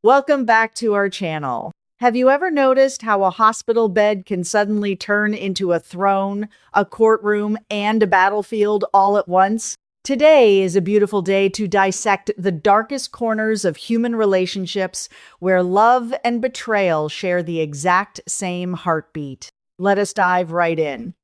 Welcome back to our channel. Have you ever noticed how a hospital bed can suddenly turn into a throne, a courtroom, and a battlefield all at once? Today is a beautiful day to dissect the darkest corners of human relationships where love and betrayal share the exact same heartbeat. Let us dive right in.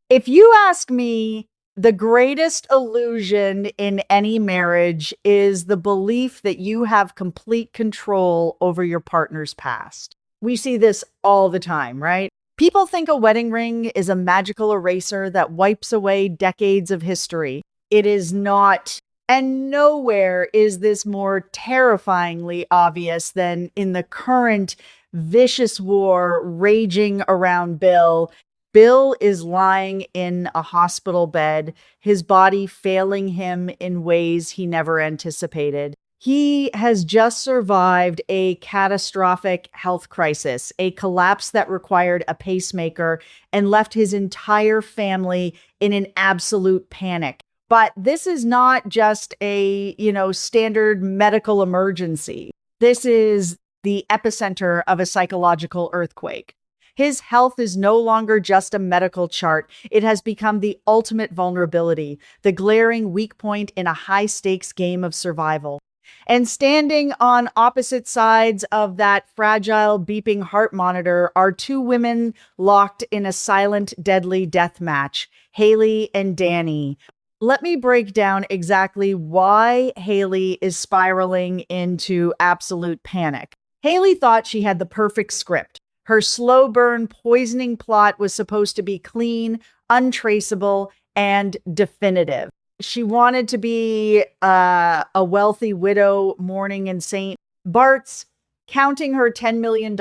If you ask me, the greatest illusion in any marriage is the belief that you have complete control over your partner's past. We see this all the time, right? People think a wedding ring is a magical eraser that wipes away decades of history. It is not. And nowhere is this more terrifyingly obvious than in the current vicious war raging around Bill. Bill is lying in a hospital bed, his body failing him in ways he never anticipated. He has just survived a catastrophic health crisis, a collapse that required a pacemaker and left his entire family in an absolute panic. But this is not just a, standard medical emergency. This is the epicenter of a psychological earthquake. His health is no longer just a medical chart. It has become the ultimate vulnerability, the glaring weak point in a high-stakes game of survival. And standing on opposite sides of that fragile, beeping heart monitor are two women locked in a silent, deadly death match, Haley and Danny. Let me break down exactly why Haley is spiraling into absolute panic. Haley thought she had the perfect script. Her slow burn poisoning plot was supposed to be clean, untraceable, and definitive. She wanted to be a wealthy widow mourning in St. Bart's, counting her $10 million,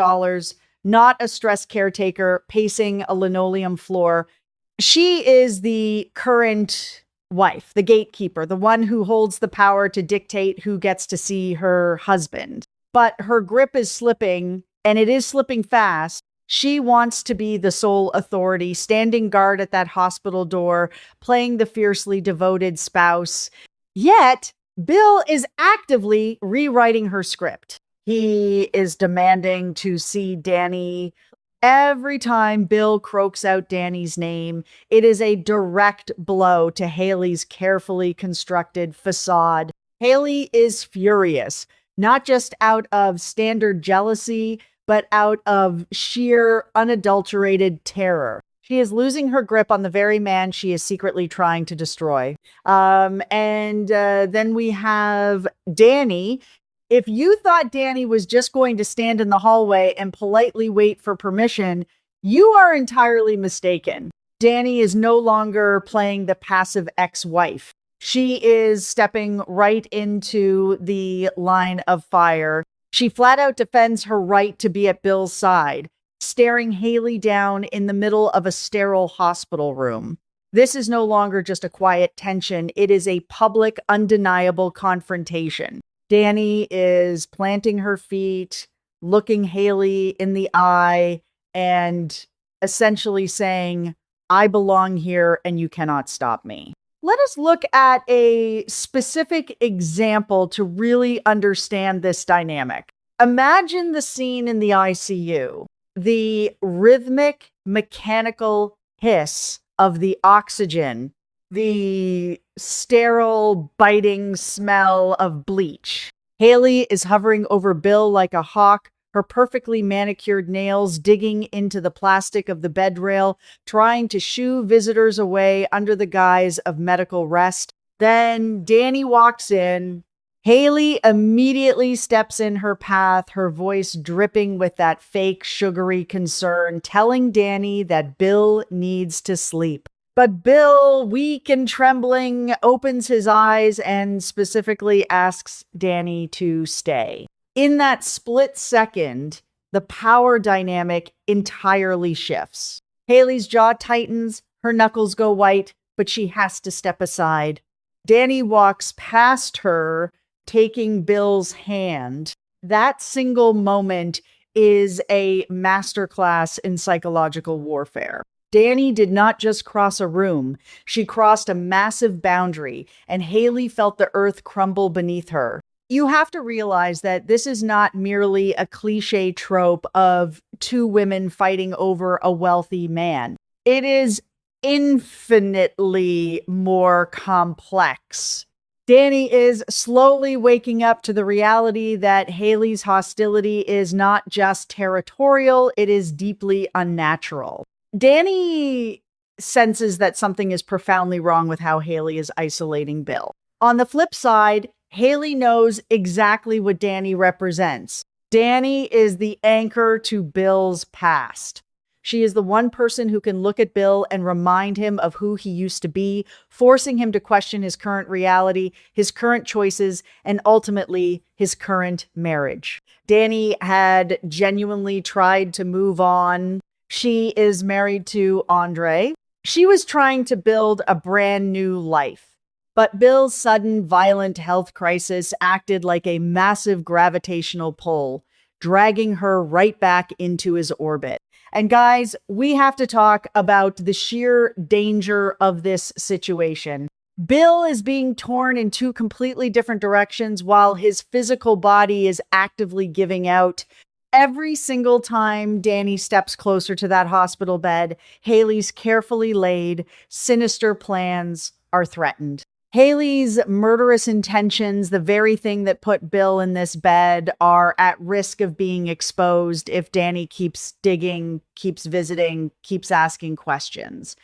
not a stress caretaker pacing a linoleum floor. She is the current wife, the gatekeeper, the one who holds the power to dictate who gets to see her husband. But her grip is slipping, and it is slipping fast. She wants to be the sole authority, standing guard at that hospital door, playing the fiercely devoted spouse. Yet, Bill is actively rewriting her script. He is demanding to see Danny. Every time Bill croaks out Danny's name, it is a direct blow to Haley's carefully constructed facade. Haley is furious, not just out of standard jealousy, but out of sheer, unadulterated terror. She is losing her grip on the very man she is secretly trying to destroy. Then we have Danny. If you thought Danny was just going to stand in the hallway and politely wait for permission, you are entirely mistaken. Danny is no longer playing the passive ex-wife. She is stepping right into the line of fire. She flat out defends her right to be at Bill's side, staring Haley down in the middle of a sterile hospital room. This is no longer just a quiet tension. It is a public, undeniable confrontation. Danny is planting her feet, looking Haley in the eye, and essentially saying, "I belong here and you cannot stop me." Let us look at a specific example to really understand this dynamic. Imagine the scene in the ICU, the rhythmic, mechanical hiss of the oxygen, the sterile, biting smell of bleach. Haley is hovering over Bill like a hawk, her perfectly manicured nails digging into the plastic of the bed rail, trying to shoo visitors away under the guise of medical rest. Then Danny walks in. Haley immediately steps in her path, her voice dripping with that fake sugary concern, telling Danny that Bill needs to sleep. But Bill, weak and trembling, opens his eyes and specifically asks Danny to stay. In that split second, the power dynamic entirely shifts. Haley's jaw tightens, her knuckles go white, but she has to step aside. Danny walks past her, taking Bill's hand. That single moment is a masterclass in psychological warfare. Danny did not just cross a room. She crossed a massive boundary, and Haley felt the earth crumble beneath her. You have to realize that this is not merely a cliche trope of two women fighting over a wealthy man. It is infinitely more complex. Danny is slowly waking up to the reality that Haley's hostility is not just territorial, it is deeply unnatural. Danny senses that something is profoundly wrong with how Haley is isolating Bill. On the flip side, Haley knows exactly what Danny represents. Danny is the anchor to Bill's past. She is the one person who can look at Bill and remind him of who he used to be, forcing him to question his current reality, his current choices, and ultimately his current marriage. Danny had genuinely tried to move on. She is married to Andre. She was trying to build a brand new life. But Bill's sudden violent health crisis acted like a massive gravitational pull, dragging her right back into his orbit. And guys, we have to talk about the sheer danger of this situation. Bill is being torn in two completely different directions while his physical body is actively giving out. Every single time Danny steps closer to that hospital bed, Haley's carefully laid, sinister plans are threatened. Haley's murderous intentions, the very thing that put Bill in this bed, are at risk of being exposed if Danny keeps digging, keeps visiting, keeps asking questions.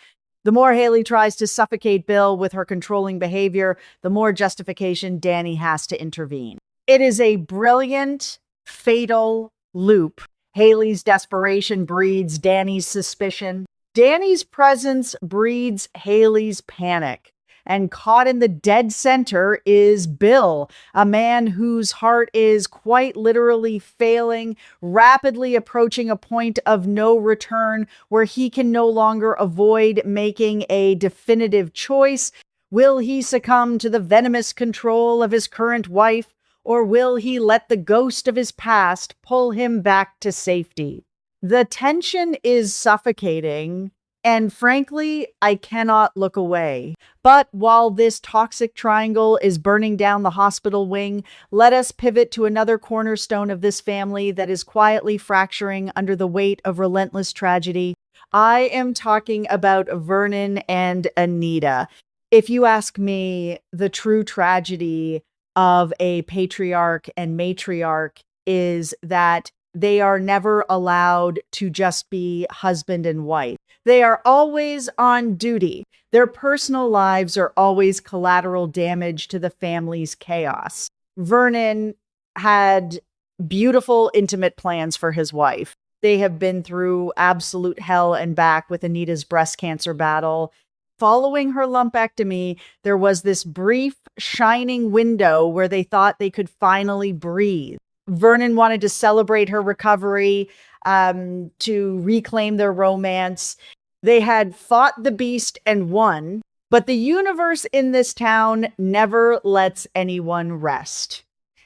The more Haley tries to suffocate Bill with her controlling behavior, the more justification Danny has to intervene. It is a brilliant, fatal loop. Haley's desperation breeds Danny's suspicion. Danny's presence breeds Haley's panic. And caught in the dead center is Bill, a man whose heart is quite literally failing, rapidly approaching a point of no return where he can no longer avoid making a definitive choice. Will he succumb to the venomous control of his current wife, or will he let the ghost of his past pull him back to safety? The tension is suffocating. And frankly, I cannot look away. But while this toxic triangle is burning down the hospital wing, let us pivot to another cornerstone of this family that is quietly fracturing under the weight of relentless tragedy. I am talking about Vernon and Anita. If you ask me, the true tragedy of a patriarch and matriarch is that they are never allowed to just be husband and wife. They are always on duty. Their personal lives are always collateral damage to the family's chaos. Vernon had beautiful, intimate plans for his wife. They have been through absolute hell and back with Anita's breast cancer battle. Following her lumpectomy, there was this brief, shining window where they thought they could finally breathe. Vernon wanted to celebrate her recovery, to reclaim their romance. They had fought the beast and won, but the universe in this town never lets anyone rest.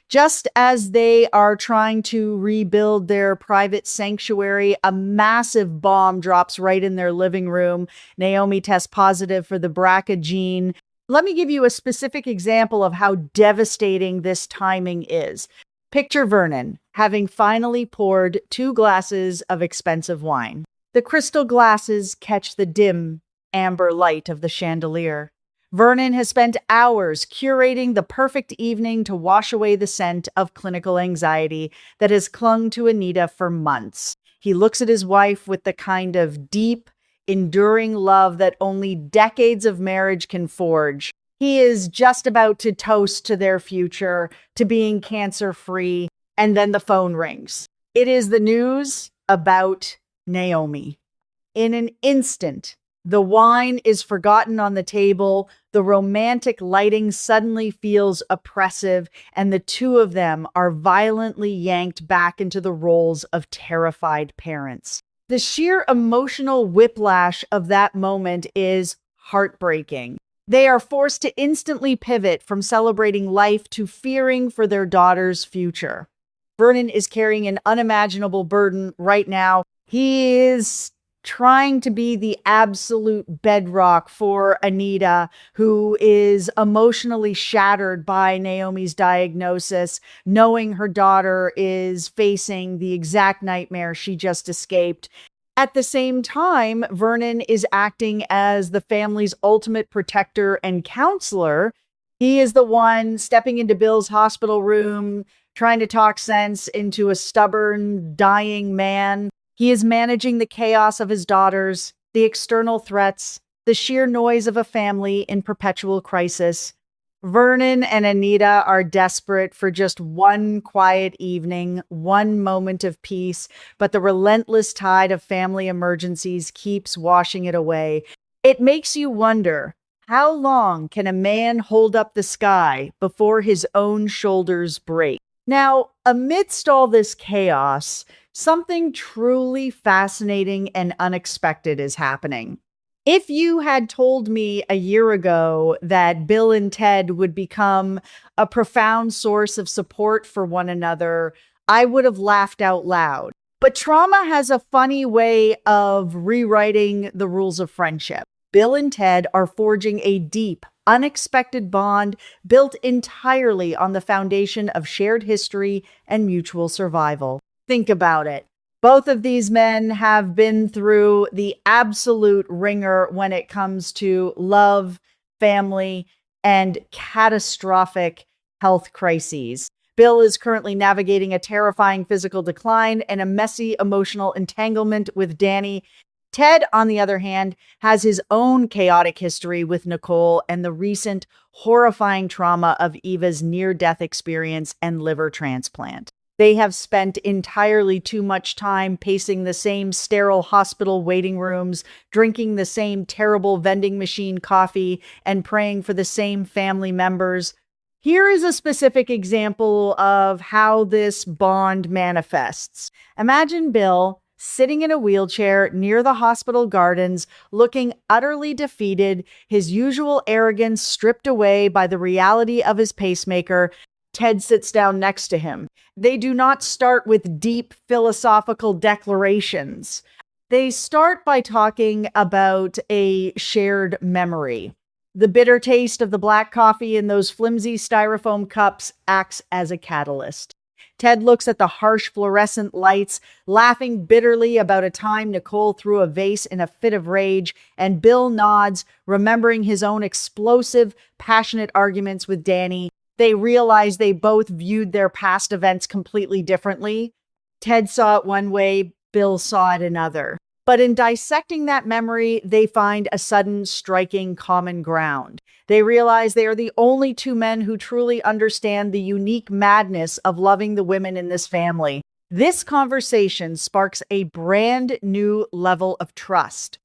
Just as they are trying to rebuild their private sanctuary, a massive bomb drops right in their living room. Naomi tests positive for the BRCA gene. Let me give you a specific example of how devastating this timing is. Picture Vernon having finally poured 2 glasses of expensive wine. The crystal glasses catch the dim, amber light of the chandelier. Vernon has spent hours curating the perfect evening to wash away the scent of clinical anxiety that has clung to Anita for months. He looks at his wife with the kind of deep, enduring love that only decades of marriage can forge. He is just about to toast to their future, to being cancer-free, and then the phone rings. It is the news about Naomi. In an instant, the wine is forgotten on the table, the romantic lighting suddenly feels oppressive, and the two of them are violently yanked back into the roles of terrified parents. The sheer emotional whiplash of that moment is heartbreaking. They are forced to instantly pivot from celebrating life to fearing for their daughter's future. Vernon is carrying an unimaginable burden right now. He is trying to be the absolute bedrock for Anita, who is emotionally shattered by Naomi's diagnosis, knowing her daughter is facing the exact nightmare she just escaped. At the same time, Vernon is acting as the family's ultimate protector and counselor. He is the one stepping into Bill's hospital room, trying to talk sense into a stubborn, dying man. He is managing the chaos of his daughters, the external threats, the sheer noise of a family in perpetual crisis. Vernon and Anita are desperate for just one quiet evening, one moment of peace, but the relentless tide of family emergencies keeps washing it away. It makes you wonder, how long can a man hold up the sky before his own shoulders break? Now, amidst all this chaos, something truly fascinating and unexpected is happening. If you had told me a year ago that Bill and Ted would become a profound source of support for one another, I would have laughed out loud. But trauma has a funny way of rewriting the rules of friendship. Bill and Ted are forging a deep, unexpected bond built entirely on the foundation of shared history and mutual survival. Think about it. Both of these men have been through the absolute ringer when it comes to love, family, and catastrophic health crises. Bill is currently navigating a terrifying physical decline and a messy emotional entanglement with Danny. Ted, on the other hand, has his own chaotic history with Nicole and the recent horrifying trauma of Eva's near-death experience and liver transplant. They have spent entirely too much time pacing the same sterile hospital waiting rooms, drinking the same terrible vending machine coffee, and praying for the same family members. Here is a specific example of how this bond manifests. Imagine Bill sitting in a wheelchair near the hospital gardens, looking utterly defeated, his usual arrogance stripped away by the reality of his pacemaker. Ted sits down next to him. They do not start with deep philosophical declarations. They start by talking about a shared memory. The bitter taste of the black coffee in those flimsy styrofoam cups acts as a catalyst. Ted looks at the harsh fluorescent lights, laughing bitterly about a time Nicole threw a vase in a fit of rage, and Bill nods, remembering his own explosive, passionate arguments with Danny. They realize they both viewed their past events completely differently. Ted saw it one way, Bill saw it another. But in dissecting that memory, they find a sudden, striking common ground. They realize they are the only two men who truly understand the unique madness of loving the women in this family. This conversation sparks a brand new level of trust.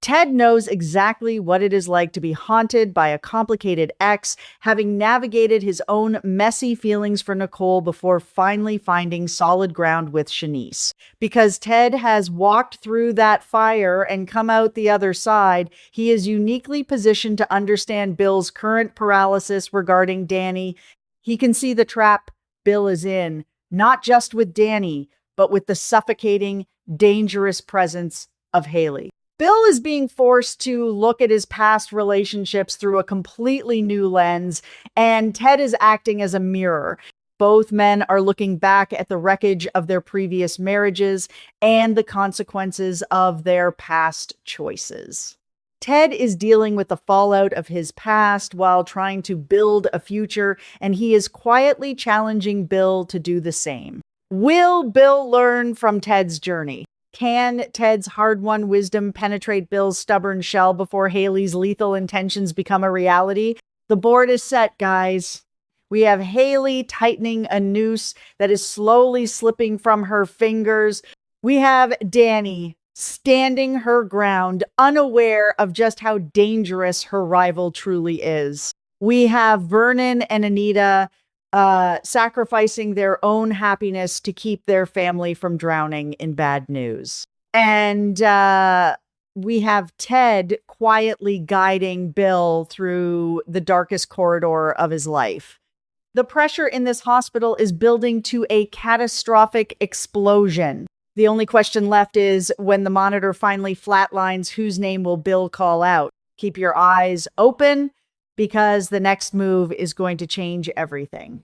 Ted knows exactly what it is like to be haunted by a complicated ex, having navigated his own messy feelings for Nicole before finally finding solid ground with Shanice. Because Ted has walked through that fire and come out the other side, he is uniquely positioned to understand Bill's current paralysis regarding Danny. He can see the trap Bill is in, not just with Danny, but with the suffocating, dangerous presence of Haley. Bill is being forced to look at his past relationships through a completely new lens, and Ted is acting as a mirror. Both men are looking back at the wreckage of their previous marriages and the consequences of their past choices. Ted is dealing with the fallout of his past while trying to build a future, and he is quietly challenging Bill to do the same. Will Bill learn from Ted's journey? Can Ted's hard-won wisdom penetrate Bill's stubborn shell before Haley's lethal intentions become a reality? The board is set, guys. We have Haley tightening a noose that is slowly slipping from her fingers. We have Danny standing her ground, unaware of just how dangerous her rival truly is. We have Vernon and Anita sacrificing their own happiness to keep their family from drowning in bad news. And we have Ted quietly guiding Bill through the darkest corridor of his life. The pressure in this hospital is building to a catastrophic explosion. The only question left is when the monitor finally flatlines, whose name will Bill call out? Keep your eyes open because the next move is going to change everything.